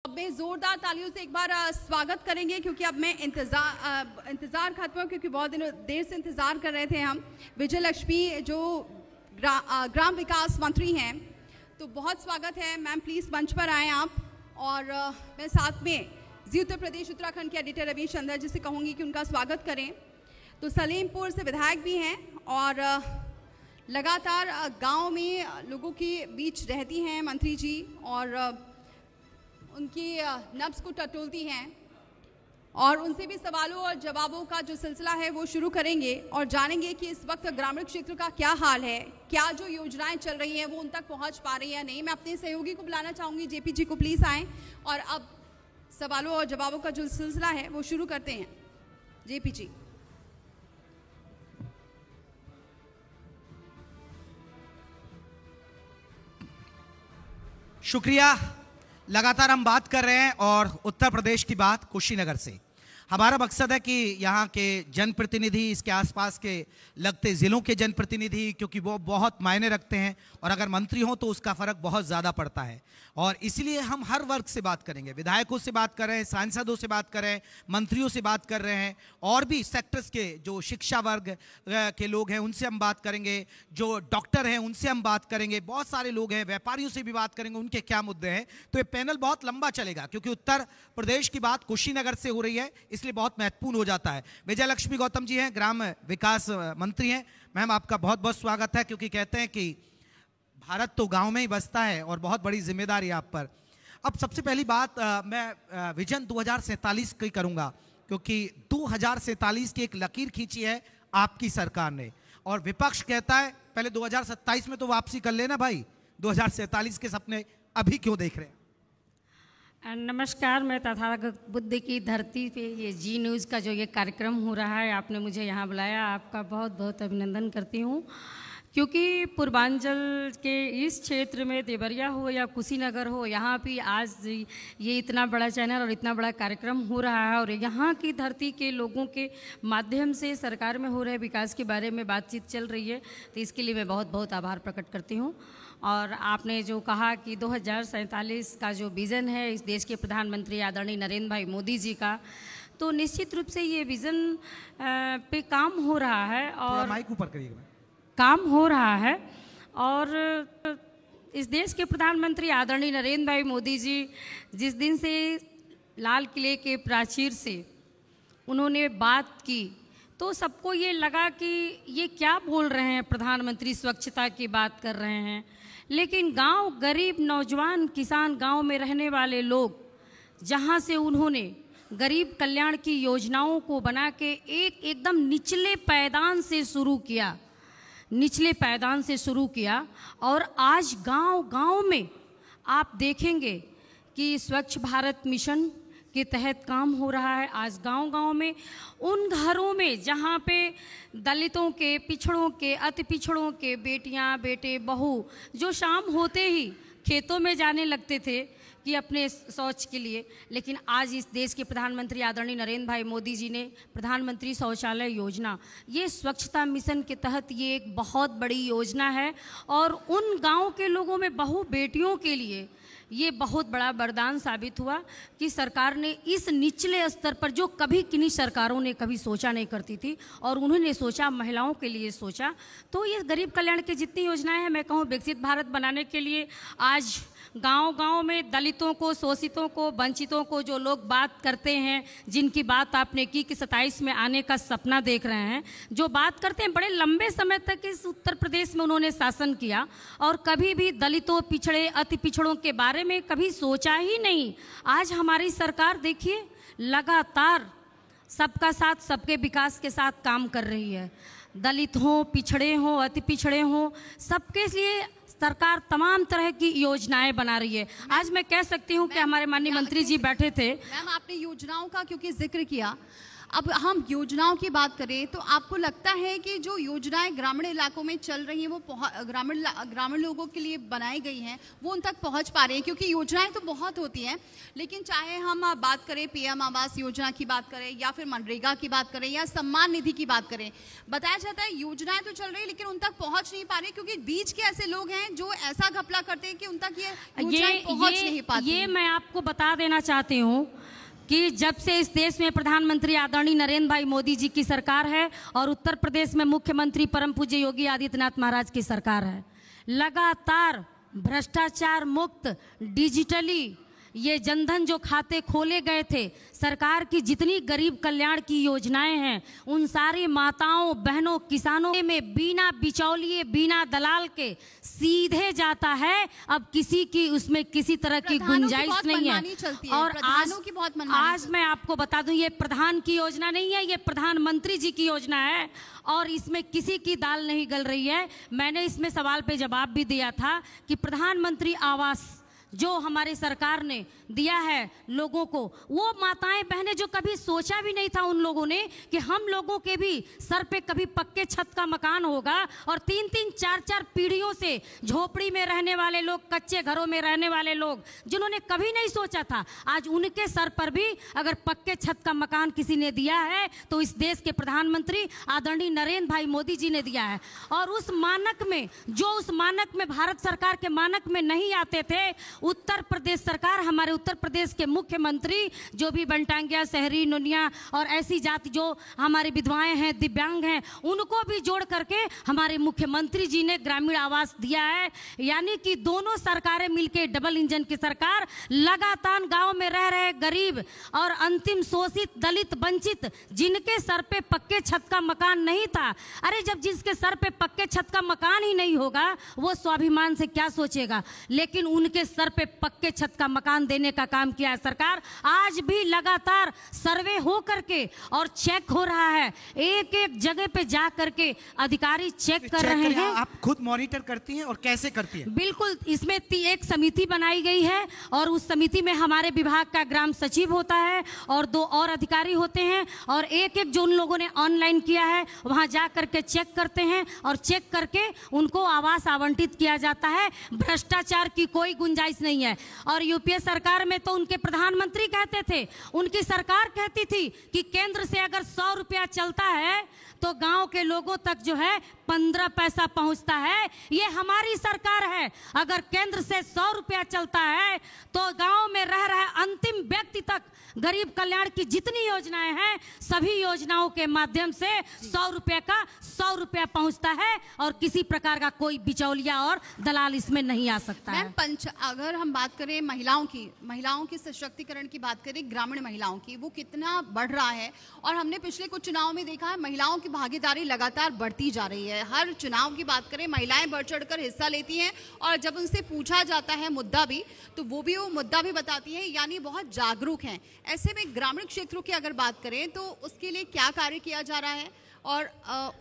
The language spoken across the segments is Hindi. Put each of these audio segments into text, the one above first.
में जोरदार तालियों से एक बार स्वागत करेंगे, क्योंकि अब मैं इंतजार खत्म, क्योंकि बहुत दिनों देर से इंतजार कर रहे थे हम। विजय लक्ष्मी जो ग्राम विकास मंत्री हैं, तो बहुत स्वागत है मैम, प्लीज मंच पर आएँ आप। और मैं साथ में जी उत्तर प्रदेश उत्तराखंड के एडिटर रवि चंद्र जी से कहूँगी कि उनका स्वागत करें। तो सलेमपुर से विधायक भी हैं और लगातार गांव में लोगों के बीच रहती हैं मंत्री जी, और उनकी नब्ज को टटोलती हैं, और उनसे भी सवालों और जवाबों का जो सिलसिला है वो शुरू करेंगे और जानेंगे कि इस वक्त ग्रामीण क्षेत्र का क्या हाल है, क्या जो योजनाएं चल रही हैं वो उन तक पहुंच पा रही हैं या नहीं। मैं अपने सहयोगी को बुलाना चाहूँगी, जेपी जी को प्लीज़ आएँ, और अब सवालों और जवाबों का जो सिलसिला है वो शुरू करते हैं। जेपी जी। शुक्रिया। लगातार हम बात कर रहे हैं और उत्तर प्रदेश की बात कुशीनगर से। हमारा मकसद है कि यहाँ के जनप्रतिनिधि, इसके आसपास के लगते ज़िलों के जनप्रतिनिधि, क्योंकि वो बहुत मायने रखते हैं और अगर मंत्री हों तो उसका फ़र्क बहुत ज़्यादा पड़ता है, और इसलिए हम हर वर्ग से बात करेंगे। विधायकों से बात कर रहे हैं, सांसदों से बात कर रहे हैं, मंत्रियों से बात कर रहे हैं, और भी सेक्टर्स के जो शिक्षा वर्ग के लोग हैं उनसे हम बात करेंगे, जो डॉक्टर हैं उनसे हम बात करेंगे, बहुत सारे लोग हैं, व्यापारियों से भी बात करेंगे, उनके क्या मुद्दे हैं। तो ये पैनल बहुत लंबा चलेगा, क्योंकि उत्तर प्रदेश की बात कुशीनगर से हो रही है, इसलिए बहुत महत्वपूर्ण हो जाता है। विजय लक्ष्मी गौतम जी हैं, ग्राम विकास मंत्री हैं। मैम, आपका बहुत बहुत स्वागत है, क्योंकि कहते हैं कि भारत तो गांव में ही बसता है और बहुत बड़ी जिम्मेदारी है आप पर। अब सबसे पहली बात मैं विजन 2047 की करूंगा, क्योंकि 2047 की एक लकीर खींची है आपकी सरकार ने, और विपक्ष कहता है पहले 2027 में तो वापसी कर लेना भाई, 2047 के सपने अभी क्यों देख रहे हैं? नमस्कार, मैं तथागत बुद्ध की धरती पे ये जी न्यूज़ का जो ये कार्यक्रम हो रहा है, आपने मुझे यहाँ बुलाया, आपका बहुत बहुत अभिनंदन करती हूँ। क्योंकि पूर्वांचल के इस क्षेत्र में देवरिया हो या कुशीनगर हो, यहाँ भी आज ये इतना बड़ा चैनल और इतना बड़ा कार्यक्रम हो रहा है, और यहाँ की धरती के लोगों के माध्यम से सरकार में हो रहे विकास के बारे में बातचीत चल रही है, तो इसके लिए मैं बहुत बहुत आभार प्रकट करती हूँ। और आपने जो कहा कि 2047 का जो विज़न है इस देश के प्रधानमंत्री आदरणीय नरेंद्र भाई मोदी जी का, तो निश्चित रूप से ये विज़न पे काम हो रहा है, और माइक ऊपर करिएगा, काम हो रहा है। और इस देश के प्रधानमंत्री आदरणीय नरेंद्र भाई मोदी जी जिस दिन से लाल किले के प्राचीर से उन्होंने बात की, तो सबको ये लगा कि ये क्या बोल रहे हैं, प्रधानमंत्री स्वच्छता की बात कर रहे हैं, लेकिन गांव, गरीब नौजवान किसान, गांव में रहने वाले लोग, जहां से उन्होंने गरीब कल्याण की योजनाओं को बना के एकदम निचले पायदान से शुरू किया, और आज गांव-गांव में आप देखेंगे कि स्वच्छ भारत मिशन के तहत काम हो रहा है। आज गांव-गांव में उन घरों में जहां पे दलितों के, पिछड़ों के, अति पिछड़ों के बेटियां, बेटे, बहू जो शाम होते ही खेतों में जाने लगते थे कि अपने शौच के लिए, लेकिन आज इस देश के प्रधानमंत्री आदरणीय नरेंद्र भाई मोदी जी ने प्रधानमंत्री शौचालय योजना, ये स्वच्छता मिशन के तहत ये एक बहुत बड़ी योजना है, और उन गाँव के लोगों में बहू बेटियों के लिए ये बहुत बड़ा वरदान साबित हुआ कि सरकार ने इस निचले स्तर पर, जो कभी किन्हीं सरकारों ने कभी सोचा नहीं करती थी, और उन्होंने सोचा, महिलाओं के लिए सोचा, तो ये गरीब कल्याण की जितनी योजनाएं हैं, मैं कहूँ विकसित भारत बनाने के लिए आज गांव-गांव में दलितों को, शोषितों को, वंचितों को जो लोग बात करते हैं, जिनकी बात आपने की कि 27 में आने का सपना देख रहे हैं, जो बात करते हैं, बड़े लंबे समय तक इस उत्तर प्रदेश में उन्होंने शासन किया और कभी भी दलितों, पिछड़े, अति पिछड़ों के बारे में कभी सोचा ही नहीं। आज हमारी सरकार देखिए लगातार सबका साथ, सबके विकास के साथ काम कर रही है। दलित हों, पिछड़े हों, अति पिछड़े हों, सबके लिए सरकार तमाम तरह की योजनाएं बना रही है। आज मैं कह सकती हूँ कि हमारे माननीय मंत्री जी बैठे थे। मैम, आपने योजनाओं का क्योंकि जिक्र किया, अब हम योजनाओं की बात करें तो आपको लगता है कि जो योजनाएं ग्रामीण इलाकों में चल रही हैं वो ग्रामीण लोगों के लिए बनाई गई हैं वो उन तक पहुंच पा रही हैं? क्योंकि योजनाएं तो बहुत होती हैं, लेकिन चाहे हम बात करें पीएम आवास योजना की बात करें या फिर मनरेगा की बात करें या सम्मान निधि की बात करें, बताया जाता है योजनाएं तो चल रही है लेकिन उन तक पहुंच नहीं पा रही, क्योंकि बीच के ऐसे लोग हैं जो ऐसा घपला करते हैं कि उन तक ये योजनाएं पहुंच नहीं पाती। ये मैं आपको बता देना चाहती हूँ कि जब से इस देश में प्रधानमंत्री आदरणीय नरेंद्र भाई मोदी जी की सरकार है और उत्तर प्रदेश में मुख्यमंत्री परम पूज्य योगी आदित्यनाथ महाराज की सरकार है, लगातार भ्रष्टाचार मुक्त डिजिटली ये जनधन जो खाते खोले गए थे, सरकार की जितनी गरीब कल्याण की योजनाएं हैं उन सारी माताओं बहनों किसानों में बिना बिचौलिए बिना दलाल के सीधे जाता है। अब किसी की उसमें किसी तरह की गुंजाइश नहीं है। और आज मैं आपको बता दूं ये प्रधान की योजना नहीं है, ये प्रधानमंत्री जी की योजना है और इसमें किसी की दाल नहीं गल रही है। मैंने इसमें सवाल पे जवाब भी दिया था कि प्रधानमंत्री आवास जो हमारी सरकार ने दिया है लोगों को, वो माताएं बहनें जो कभी सोचा भी नहीं था उन लोगों ने कि हम लोगों के भी सर पे कभी पक्के छत का मकान होगा और 3-3 4-4 पीढ़ियों से झोपड़ी में रहने वाले लोग, कच्चे घरों में रहने वाले लोग जिन्होंने कभी नहीं सोचा था, आज उनके सर पर भी अगर पक्के छत का मकान किसी ने दिया है तो इस देश के प्रधानमंत्री आदरणीय नरेंद्र भाई मोदी जी ने दिया है। और उस मानक में उस मानक में भारत सरकार के मानक में नहीं आते थे, उत्तर प्रदेश सरकार हमारे उत्तर प्रदेश के मुख्यमंत्री जो भी बनटांगिया शहरी नुनिया और ऐसी जाति जो हमारी विधवाएं हैं दिव्यांग हैं उनको भी जोड़ करके हमारे मुख्यमंत्री जी ने ग्रामीण आवास दिया है। यानी कि दोनों सरकारें मिलकर डबल इंजन की सरकार लगातार गांव में रह रहे गरीब और अंतिम शोषित दलित वंचित जिनके सर पे पक्के छत का मकान नहीं था, अरे जब जिसके सर पे पक्के छत का मकान ही नहीं होगा वो स्वाभिमान से क्या सोचेगा, लेकिन उनके सर पे पक्के छत का मकान देने का काम किया है सरकार। आज भी लगातार सर्वे हो करके और चेक हो रहा है, एक एक जगह पे जा करके अधिकारी चेक कर रहे हैं। आप खुद मॉनिटर करती हैं और कैसे करती हैं? बिल्कुल, इसमें एक समिति बनाई गई है और उस समिति में हमारे विभाग का ग्राम सचिव होता है और 2 और अधिकारी होते हैं और एक एक जो उन लोगों ने ऑनलाइन किया है वहां जा करके चेक करते हैं और चेक करके उनको आवास आवंटित किया जाता है। भ्रष्टाचार की कोई गुंजाइश नहीं है। और यूपीए सरकार में तो उनके प्रधानमंत्री कहते थे, उनकी सरकार कहती थी कि केंद्र से अगर 100 रुपया चलता है तो गांव के लोगों तक जो है 15 पैसा पहुंचता है। ये हमारी सरकार है, अगर केंद्र से 100 रुपया चलता है तो गांव में रह रहे अंतिम व्यक्ति तक गरीब कल्याण की जितनी योजनाएं हैं सभी योजनाओं के माध्यम से 100 रुपये का 100 रुपया पहुंचता है और किसी प्रकार का कोई बिचौलिया और दलाल इसमें नहीं आ सकता है। अगर हम बात करें महिलाओं के सशक्तिकरण की बात करें, ग्रामीण महिलाओं की, वो कितना बढ़ रहा है और हमने पिछले कुछ चुनाव में देखा है महिलाओं की भागीदारी लगातार बढ़ती जा रही है। हर चुनाव की बात करें महिलाएं बढ़ चढ़कर हिस्सा लेती हैं और जब उनसे पूछा जाता है मुद्दा भी तो वो मुद्दा भी बताती है, यानी बहुत जागरूक हैं। ऐसे में ग्रामीण क्षेत्रों की अगर बात करें तो उसके लिए क्या कार्य किया जा रहा है और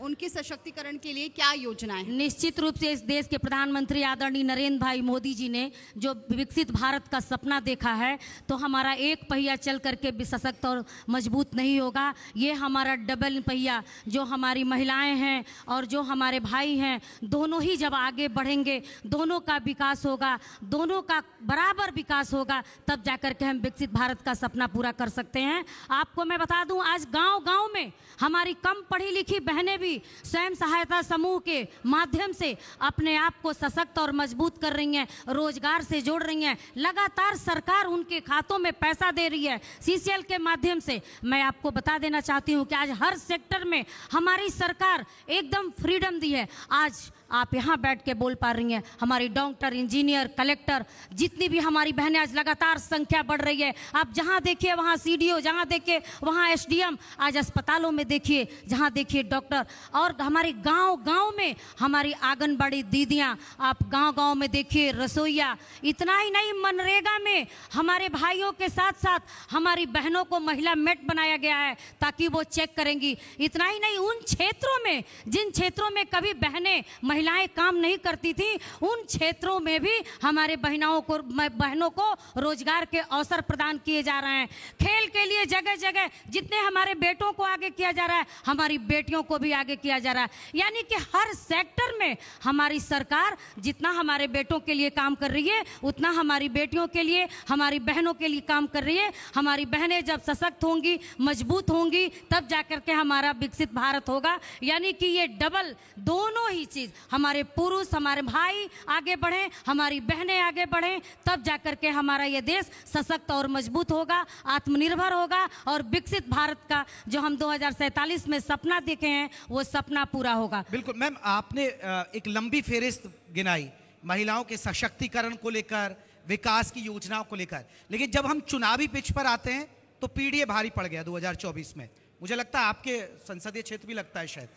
उनके सशक्तिकरण के लिए क्या योजनाएं? निश्चित रूप से इस देश के प्रधानमंत्री आदरणीय नरेंद्र भाई मोदी जी ने जो विकसित भारत का सपना देखा है तो हमारा एक पहिया चल करके भी सशक्त और मजबूत नहीं होगा। ये हमारा डबल पहिया जो हमारी महिलाएं हैं और जो हमारे भाई हैं दोनों ही जब आगे बढ़ेंगे, दोनों का विकास होगा, दोनों का बराबर विकास होगा, तब जाकर के हम विकसित भारत का सपना पूरा कर सकते हैं। आपको मैं बता दूं आज गाँव में हमारी कम पढ़ी लिखी बहनें भी स्वयं सहायता समूह के माध्यम से अपने आप को सशक्त और मजबूत कर रही हैं, रोजगार से जोड़ रही हैं। लगातार सरकार उनके खातों में पैसा दे रही है सीसीएल के माध्यम से। मैं आपको बता देना चाहती हूं कि आज हर सेक्टर में हमारी सरकार एकदम फ्रीडम दी है। आज आप यहाँ बैठ के बोल पा रही हैं, हमारी डॉक्टर इंजीनियर कलेक्टर जितनी भी हमारी बहनें आज लगातार संख्या बढ़ रही है। आप जहाँ देखिए वहाँ सीडीओ, जहाँ देखिए वहाँ एसडीएम, आज अस्पतालों में देखिए जहाँ देखिए डॉक्टर, और हमारे गांव में हमारी आंगनबाड़ी दीदियाँ, आप गांव में देखिए रसोईया। इतना ही नहीं, मनरेगा में हमारे भाइयों के साथ साथ हमारी बहनों को महिला मेट बनाया गया है ताकि वो चेक करेंगी। इतना ही नहीं, उन क्षेत्रों में जिन क्षेत्रों में कभी बहनें महिलाएं काम नहीं करती थी, उन क्षेत्रों में भी हमारे बहनों को रोजगार के अवसर प्रदान किए जा रहे हैं। खेल के लिए जगह जगह जितने हमारे बेटों को आगे किया जा रहा है, हमारी बेटियों को भी आगे किया जा रहा है। यानी कि हर सेक्टर में हमारी सरकार जितना हमारे बेटों के लिए काम कर रही है, उतना हमारी बेटियों के लिए, हमारी बहनों के लिए काम कर रही है। हमारी बहनें जब सशक्त होंगी, मजबूत होंगी, तब जाकर के हमारा विकसित भारत होगा। यानी कि ये डबल दोनों ही चीज, हमारे पुरुष, हमारे भाई आगे बढ़े, हमारी बहनें आगे बढ़े, तब जाकर के हमारा ये देश सशक्त और मजबूत होगा, आत्मनिर्भर होगा और विकसित भारत का जो हम 2047 में सपना देखे हैं, वो सपना पूरा होगा। बिल्कुल मैम, आपने एक लंबी फेहरिस्त गिनाई महिलाओं के सशक्तिकरण को लेकर, विकास की योजनाओं को लेकर, लेकिन जब हम चुनावी पिच पर आते हैं तो पीडीए भारी पड़ गया 2024 में। मुझे लगता है आपके संसदीय क्षेत्र भी लगता है शायद,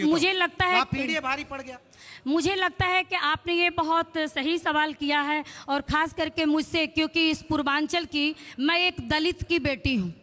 मुझे लगता है पीडीए भारी पड़ गया। मुझे लगता है कि आपने ये बहुत सही सवाल किया है, और खास करके मुझसे, क्योंकि इस पूर्वांचल की मैं एक दलित की बेटी हूँ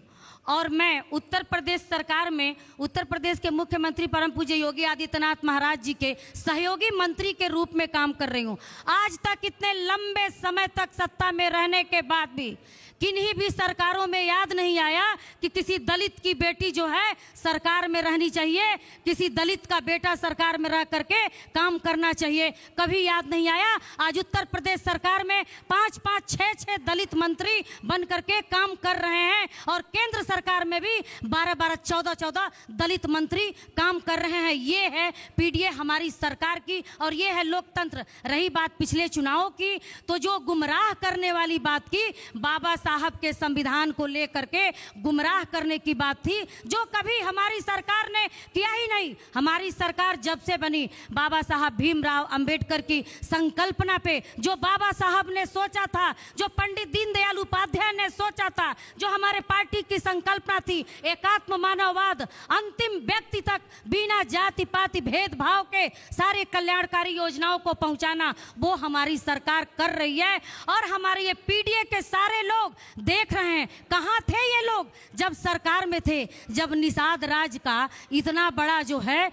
और मैं उत्तर प्रदेश सरकार में उत्तर प्रदेश के मुख्यमंत्री परम पूज्य योगी आदित्यनाथ महाराज जी के सहयोगी मंत्री के रूप में काम कर रही हूँ। आज तक इतने लंबे समय तक सत्ता में रहने के बाद भी किन्हीं भी सरकारों में याद नहीं आया कि किसी दलित की बेटी जो है सरकार में रहनी चाहिए, किसी दलित का बेटा सरकार में रह करके काम करना चाहिए, कभी याद नहीं आया। आज उत्तर प्रदेश सरकार में 5-5, 6-6 दलित मंत्री बन करके काम कर रहे हैं और केंद्र सरकार में भी 12-12, 14-14 दलित मंत्री काम कर रहे हैं। ये है पीडीए हमारी सरकार की और ये है लोकतंत्र। रही बात पिछले चुनावों की, तो जो गुमराह करने वाली बात की, बाबा साहब के संविधान को लेकर के गुमराह करने की बात थी, जो कभी हमारी सरकार ने किया ही नहीं। हमारी सरकार जब से बनी, बाबा साहब भीमराव अंबेडकर की संकल्पना पे, जो बाबा साहब ने सोचा था, जो पंडित दीनदयाल उपाध्याय ने सोचा था, जो हमारे पार्टी की संकल्पना थी, एकात्म मानववाद, अंतिम व्यक्ति तक बिना जाति पाति भेदभाव के सारे कल्याणकारी योजनाओं को पहुंचाना, वो हमारी सरकार कर रही है। और हमारे ये पीडीए के सारे लोग देख रहे हैं, कहां थे ये लोग जब सरकार में थे, जब निषाद राज का इतना बड़ा जो है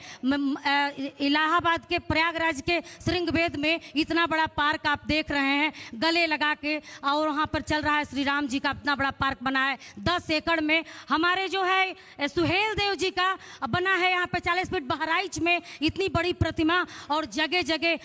इलाहाबाद के प्रयागराज के श्रृंगवेद में इतना बड़ा पार्क आप देख रहे हैं, गले लगा के, और वहां पर चल रहा है श्री राम जी का इतना बड़ा पार्क बना है 10 एकड़ में। हमारे जो है सुहेल देव जी का बना है यहाँ पे 40 फीट बहराइच में इतनी बड़ी प्रतिमा, और जगह जगह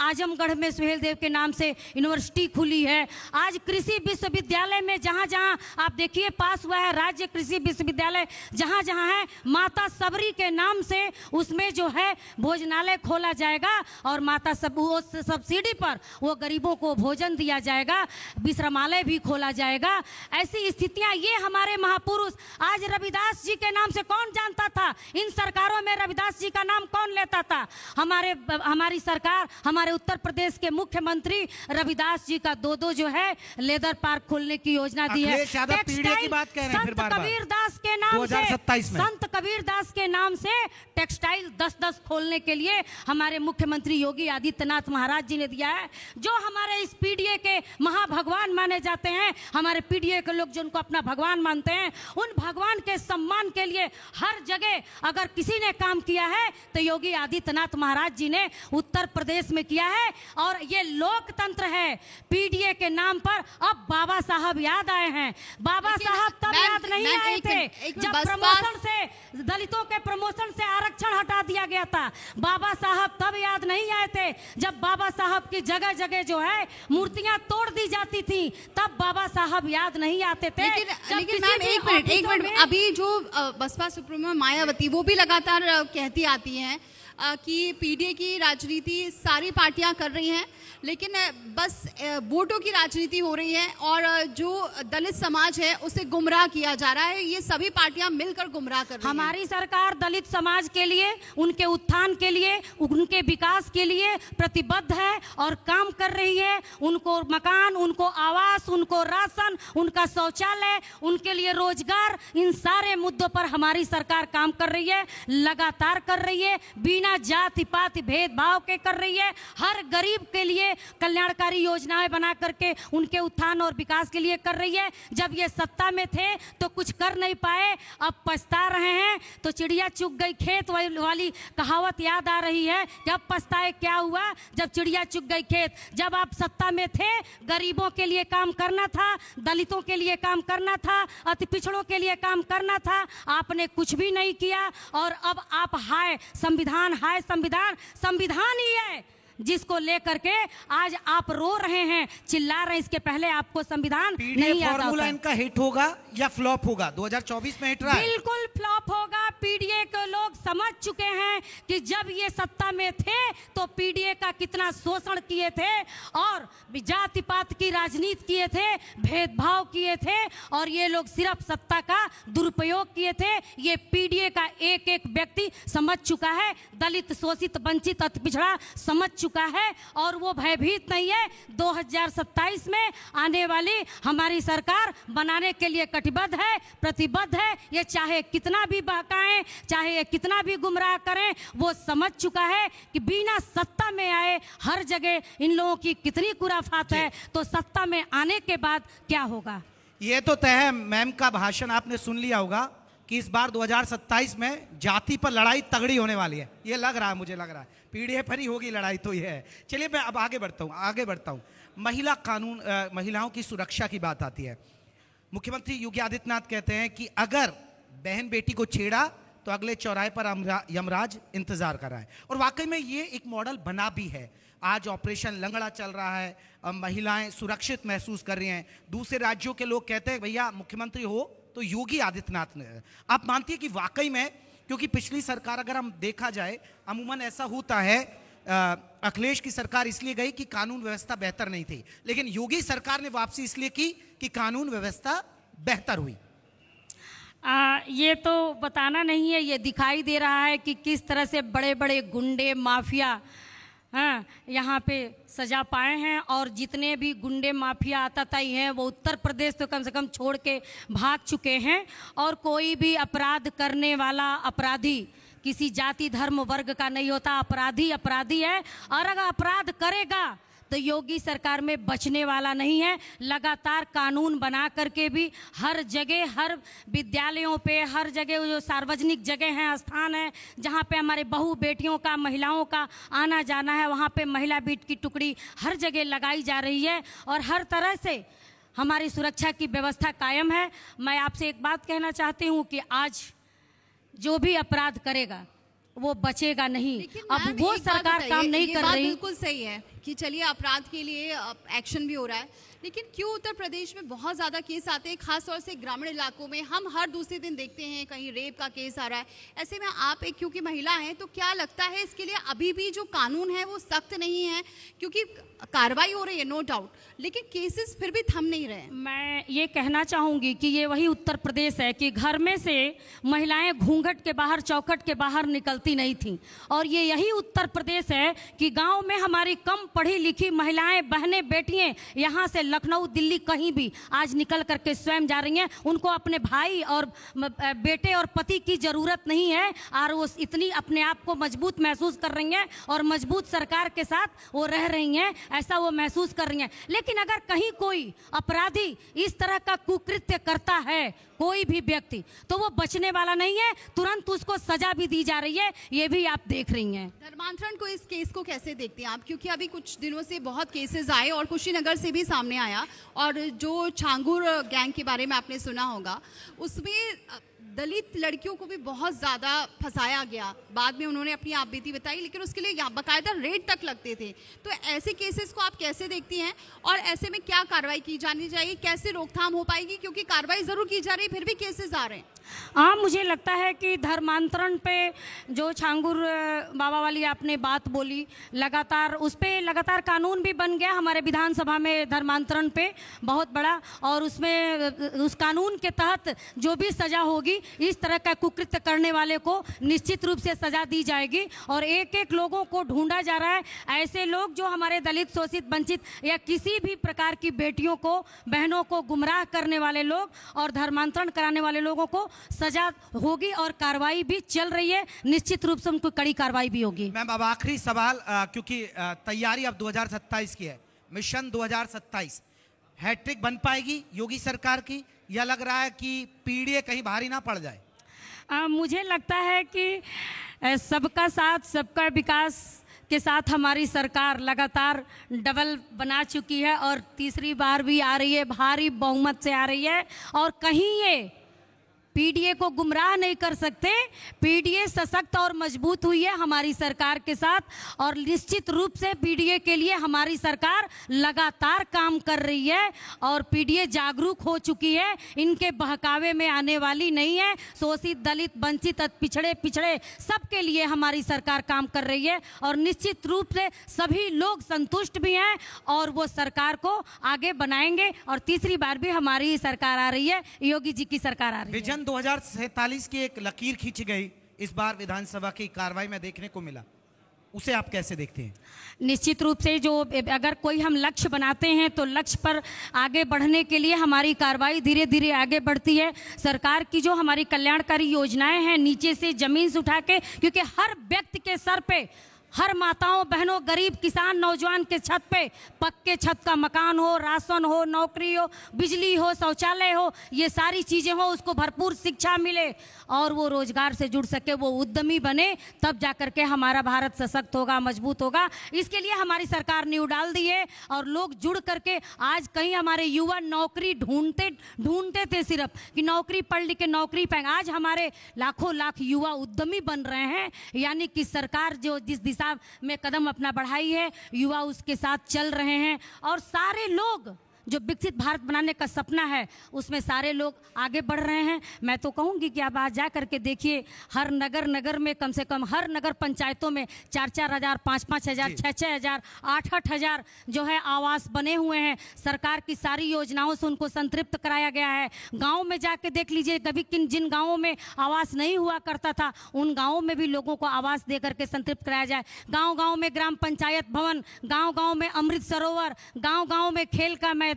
आजमगढ़ में सुहेल देव के नाम से यूनिवर्सिटी खुली है। आज कृषि विश्वविद्यालय में जहां जहां आप देखिए पास हुआ है राज्य कृषि विश्वविद्यालय, जहां जहां है माता सबरी के नाम से उसमें जो है भोजनालय खोला जाएगा और माता सब्सिडी पर वो गरीबों को भोजन दिया जाएगा, विश्रामालय भी खोला जाएगा। ऐसी स्थितियां, ये हमारे महापुरुष, आज रविदास जी के नाम से कौन जानता था? इन सरकारों में रविदास जी का नाम कौन लेता था? हमारी सरकार, हमारे उत्तर प्रदेश के मुख्यमंत्री रविदास जी का 2-2 जो है लेदर पार्क खोलने की योजना दी है। की बात कह रहे हैं, संत कबीरदास के नाम से, संत कबीरदास के नाम से टेक्सटाइल 10-10 खोलने के लिए हमारे मुख्यमंत्री योगी आदित्यनाथ महाराज जी ने दिया है। जो हमारे इस पीडीए के महाभगवान माने जाते हैं, हमारे पीडीए के लोग जो उनको अपना भगवान मानते हैं, उन भगवान के सम्मान के लिए हर जगह अगर किसी ने काम किया है तो योगी आदित्यनाथ महाराज जी ने उत्तर प्रदेश में किया है। और ये लोकतंत्र है। पीडीए के नाम पर अब बाबा साहब याद आए हैं। बाबा साहब तब याद नहीं आए थे जब प्रमोशन से, दलितों के प्रमोशन से आरक्षण हटा दिया गया था। बाबा साहब तब याद नहीं आए थे जब बाबा साहब की जगह जगह जो है मूर्तियां तोड़ दी जाती थी, तब बाबा साहब याद नहीं आते थे। लेकिन मैम एक मिनट, अभी जो बसपा सुप्रीमो मायावती वो भी लगातार कहती आती हैं कि पीडीए की राजनीति सारी पार्टियां कर रही हैं, लेकिन बस वोटों की राजनीति हो रही है और जो दलित समाज है उसे गुमराह किया जा रहा है। ये सभी पार्टियां मिलकर गुमराह कर रही हैं। हमारी सरकार दलित समाज के लिए, उनके उत्थान के लिए, उनके विकास के लिए प्रतिबद्ध है और काम कर रही है। उनको मकान, उनको आवास, उनको राशन, उनका शौचालय, उनके लिए रोजगार, इन सारे मुद्दों पर हमारी सरकार काम कर रही है, लगातार कर रही है। बिना बिना जाति पाति भेदभाव के कर रही है। हर गरीब के लिए कल्याणकारी योजनाएं बना करके उनके उत्थान और विकास के लिए कर रही है। जब ये सत्ता में थे तो कुछ कर नहीं पाए, अब पछता रहे हैं। तो चिड़िया चुग गई खेत वाली कहावत याद आ रही है कि अब पछताए क्या हुआ जब चिड़िया चुग गई खेत। जब आप सत्ता में थे, गरीबों के लिए काम करना था, दलितों के लिए काम करना था, अति पिछड़ों के लिए काम करना था, आपने कुछ भी नहीं किया। और अब आप हाय संविधान संविधान ही है जिसको लेकर के आज आप रो रहे हैं, चिल्ला रहे हैं। इसके पहले आपको संविधान नहीं आता। फॉर्मूला इनका हिट होगा या फ्लॉप होगा? 2024 में हिट रहा है। बिल्कुल फ्लॉप होगा। पीडीए के लोग समझ चुके हैं कि जब ये सत्ता में थे तो पीडीए का कितना शोषण किए थे और जाति पात की राजनीति किए थे, भेदभाव किए थे, और ये लोग सिर्फ सत्ता का दुरुपयोग किए थे। ये पीडीए का एक एक व्यक्ति समझ चुका है, दलित, शोषित, वंचित, अति पिछड़ा समझ चुका है, और वो भयभीत नहीं है। 2027 में आने वाली हमारी सरकार बनाने के लिए कटिबद्ध है, प्रतिबद्ध है। ये चाहे कितना भी बहकाएं, चाहे ये कितना भी गुमराह करें, वो समझ चुका है कि बिना सत्ता में आए हर जगह इन लोगों की कितनी खुराफात है, तो सत्ता में आने के बाद क्या होगा। ये तो तय है। मैम का भाषण आपने सुन लिया होगा कि इस बार 2027 में जाति पर लड़ाई तगड़ी होने वाली है। ये लग रहा है, मुझे लग रहा है पीडीए पर ही होगी लड़ाई, तो ये है। चलिए मैं अब आगे बढ़ता हूँ। महिला कानून, महिलाओं की सुरक्षा की बात आती है। मुख्यमंत्री योगी आदित्यनाथ कहते हैं कि अगर बहन बेटी को छेड़ा तो अगले चौराहे पर यमराज इंतजार कर रहा है, और वाकई में ये एक मॉडल बना भी है। आज ऑपरेशन लंगड़ा चल रहा है, महिलाएं सुरक्षित महसूस कर रही हैं। दूसरे राज्यों के लोग कहते हैं भैया मुख्यमंत्री हो तो योगी आदित्यनाथ ने। आप मानती है कि वाकई में, क्योंकि पिछली सरकार अगर हम देखा जाए अमूमन ऐसा होता है, अखिलेश की सरकार इसलिए गई कि कानून व्यवस्था बेहतर नहीं थी, लेकिन योगी सरकार ने वापसी इसलिए की कि कानून व्यवस्था बेहतर हुई। ये तो बताना नहीं है, ये दिखाई दे रहा है कि किस तरह से बड़े बड़े गुंडे माफिया यहाँ पे सजा पाए हैं, और जितने भी गुंडे माफिया आताताई हैं वो उत्तर प्रदेश तो कम से कम छोड़ के भाग चुके हैं। और कोई भी अपराध करने वाला अपराधी किसी जाति धर्म वर्ग का नहीं होता, अपराधी अपराधी है, और अगर अपराध करेगा तो योगी सरकार में बचने वाला नहीं है। लगातार कानून बना करके भी हर जगह, हर विद्यालयों पे, हर जगह जो सार्वजनिक जगह हैं, स्थान है जहाँ पे हमारे बहू बेटियों का, महिलाओं का आना जाना है, वहाँ पे महिला बीट की टुकड़ी हर जगह लगाई जा रही है, और हर तरह से हमारी सुरक्षा की व्यवस्था कायम है। मैं आपसे एक बात कहना चाहती हूँ कि आज जो भी अपराध करेगा वो बचेगा नहीं। अब वो सरकार काम नहीं कर रही। बिल्कुल सही है कि चलिए अपराध के लिए एक्शन भी हो रहा है, लेकिन क्यों उत्तर प्रदेश में बहुत ज़्यादा केस आते हैं, खास तौर से ग्रामीण इलाकों में। हम हर दूसरे दिन देखते हैं कहीं रेप का केस आ रहा है। ऐसे में आप एक क्योंकि महिला हैं, तो क्या लगता है इसके लिए अभी भी जो कानून है वो सख्त नहीं है? क्योंकि कार्रवाई हो रही है नो डाउट, लेकिन केसेस फिर भी थम नहीं रहे। मैं ये कहना चाहूँगी कि ये वही उत्तर प्रदेश है कि घर में से महिलाएं घूंघट के बाहर, चौखट के बाहर निकलती नहीं थी, और ये यही उत्तर प्रदेश है कि गाँव में हमारी कम पढ़ी लिखी महिलाएं, बहनें, बेटियां यहाँ से लखनऊ, दिल्ली, कहीं भी आज निकल करके स्वयं जा रही हैं। उनको अपने भाई और बेटे और पति की जरूरत नहीं है, और वो इतनी अपने आप को मजबूत महसूस कर रही हैं, और मजबूत सरकार के साथ वो रह रही हैं, ऐसा वो महसूस कर रही हैं। लेकिन अगर कहीं कोई अपराधी इस तरह का कुकृत्य करता है, कोई भी व्यक्ति, तो वो बचने वाला नहीं है, तुरंत उसको सजा भी दी जा रही है। ये भी आप देख रही हैं। धर्मांतरण को, इस केस को कैसे देखते हैं आप? क्योंकि अभी कुछ दिनों से बहुत केसेस आए और कुशीनगर से भी सामने आया, और जो छांगुर गैंग के बारे में आपने सुना होगा, उसमें दलित लड़कियों को भी बहुत ज़्यादा फंसाया गया। बाद में उन्होंने अपनी आप बीती बताई, लेकिन उसके लिए बाकायदा रेट तक लगते थे। तो ऐसे केसेस को आप कैसे देखती हैं, और ऐसे में क्या कार्रवाई की जानी चाहिए, कैसे रोकथाम हो पाएगी? क्योंकि कार्रवाई ज़रूर की जा रही है, फिर भी केसेस आ रहे हैं। हाँ, मुझे लगता है कि धर्मांतरण पे जो छांगुर बाबा वाली आपने बात बोली, लगातार उस पर लगातार कानून भी बन गया हमारे विधानसभा में धर्मांतरण पे बहुत बड़ा, और उसमें उस कानून के तहत जो भी सज़ा होगी होगी, इस तरह का कुकृत्य करने वाले को निश्चित रूप से सजा दी जाएगी। और एक एक लोगों को ढूंढा जा रहा है, ऐसे लोग जो हमारे दलित, शोषित, वंचित या किसी भी प्रकार की बेटियों को, बहनों को गुमराह करने वाले लोग और धर्मांतरण कराने वाले लोगों को सजा होगी और कार्रवाई भी चल रही है। निश्चित रूप से उनको कड़ी कार्रवाई भी होगी। मैम अब आखिरी सवाल, क्योंकि तैयारी अब 2027 की है, मिशन 2027 हैट्रिक बन पाएगी योगी सरकार की, या लग रहा है कि पीडीए कहीं भारी ना पड़ जाए? मुझे लगता है कि सबका साथ सबका विकास के साथ हमारी सरकार लगातार डबल बना चुकी है और तीसरी बार भी आ रही है, भारी बहुमत से आ रही है। और कहीं ये पीडीए को गुमराह नहीं कर सकते। पीडीए सशक्त और मजबूत हुई है हमारी सरकार के साथ, और निश्चित रूप से पीडीए के लिए हमारी सरकार लगातार काम कर रही है और पीडीए जागरूक हो चुकी है, इनके बहकावे में आने वाली नहीं है। शोषित, दलित, वंचित, पिछड़े सबके लिए हमारी सरकार काम कर रही है और निश्चित रूप से सभी लोग संतुष्ट भी हैं और वो सरकार को आगे बनाएंगे। और तीसरी बार भी हमारी सरकार आ रही है, योगी जी की सरकार आ रही है। विजन 2047 की एक लकीर खींची गई, इस बार विधानसभा की कार्रवाई में देखने को मिला, उसे आप कैसे देखते हैं? निश्चित रूप से जो अगर कोई हम लक्ष्य बनाते हैं तो लक्ष्य पर आगे बढ़ने के लिए हमारी कार्रवाई धीरे धीरे आगे बढ़ती है। सरकार की जो हमारी कल्याणकारी योजनाएं हैं, नीचे से जमीन से उठा के, क्योंकि हर व्यक्ति के सर पे, हर माताओं, बहनों, गरीब, किसान, नौजवान के छत पे पक्के छत का मकान हो, राशन हो, नौकरी हो, बिजली हो, शौचालय हो, ये सारी चीज़ें हो, उसको भरपूर शिक्षा मिले और वो रोजगार से जुड़ सके, वो उद्यमी बने, तब जाकर के हमारा भारत सशक्त होगा, मजबूत होगा। इसके लिए हमारी सरकार ने डाल दी है और लोग जुड़ करके आज कहीं हमारे युवा नौकरी ढूंढते थे सिर्फ कि नौकरी पढ़ लिख के नौकरी पाएंगे, आज हमारे लाखों लाख युवा उद्यमी बन रहे हैं। यानी कि सरकार जो जिस दिशा में कदम अपना बढ़ाई है, युवा उसके साथ चल रहे हैं और सारे लोग जो विकसित भारत बनाने का सपना है उसमें सारे लोग आगे बढ़ रहे हैं। मैं तो कहूँगी कि आप आज जा करके देखिए, हर नगर में कम से कम हर नगर पंचायतों में 4-4 हज़ार, 5-5 हज़ार, 6-6 हज़ार, 8-8 हज़ार जो है आवास बने हुए हैं। सरकार की सारी योजनाओं से उनको संतृप्त कराया गया है। गाँव में जाके देख लीजिए, कभी जिन गाँवों में आवास नहीं हुआ करता था उन गाँवों में भी लोगों को आवास दे करके संतृप्त कराया जाए। गाँव में ग्राम पंचायत भवन, गाँव में अमृत सरोवर, गाँव में खेल का मैदान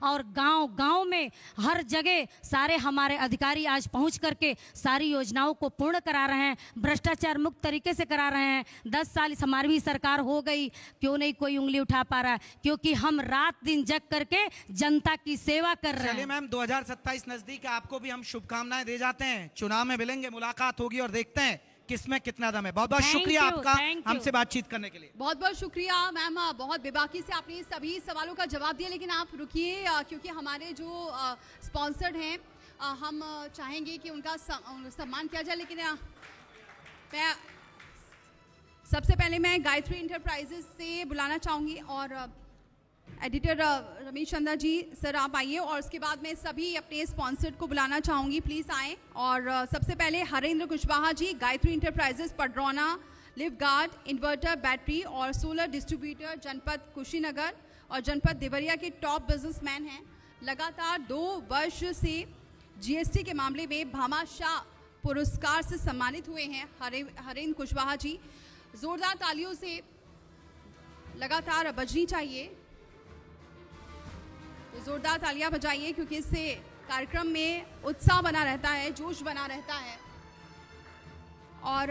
और गांव में हर जगह सारे हमारे अधिकारी आज पहुंच करके सारी योजनाओं को पूर्ण करा रहे हैं, भ्रष्टाचार मुक्त तरीके से करा रहे हैं। 10 साल हमारी भी सरकार हो गई, क्यों नहीं कोई उंगली उठा पा रहा है? क्योंकि हम रात दिन जग करके जनता की सेवा कर रहे हैं। चलिए मैम, 2027 नजदीक है, आपको भी हम शुभकामनाएं दे जाते हैं। चुनाव में मिलेंगे, मुलाकात होगी और देखते हैं किसमें कितना दम है। बहुत बहुत शुक्रिया आपका हमसे बातचीत करने के लिए। बहुत बहुत शुक्रिया मैम, बहुत बेबाकी से आपने सभी सवालों का जवाब दिया। लेकिन आप रुकिए, क्योंकि हमारे जो स्पॉन्सर्ड हैं, हम चाहेंगे कि उनका सम्मान किया जाए। लेकिन मैं सबसे पहले मैं गायत्री इंटरप्राइजेस से बुलाना चाहूँगी और एडिटर रमेश चंद्र जी, सर आप आइए। और उसके बाद मैं सभी अपने स्पॉन्सर्ड को बुलाना चाहूँगी, प्लीज़ आएँ। और सबसे पहले Harendra Kushwaha ji, Gayatri enterprises Padrauna, Livguard, inverter, battery और सोलर डिस्ट्रीब्यूटर, जनपद कुशीनगर और जनपद देवरिया के टॉप बिजनेसमैन हैं। लगातार 2 वर्ष से जीएसटी के मामले में भामाशाह पुरस्कार से सम्मानित हुए हैं हरेंद्र कुशवाहा जी। जोरदार तालियों से लगातार बजनी चाहिए, जोरदार तालियां बजाइए, क्योंकि इससे कार्यक्रम में उत्साह बना रहता है, जोश बना रहता है। और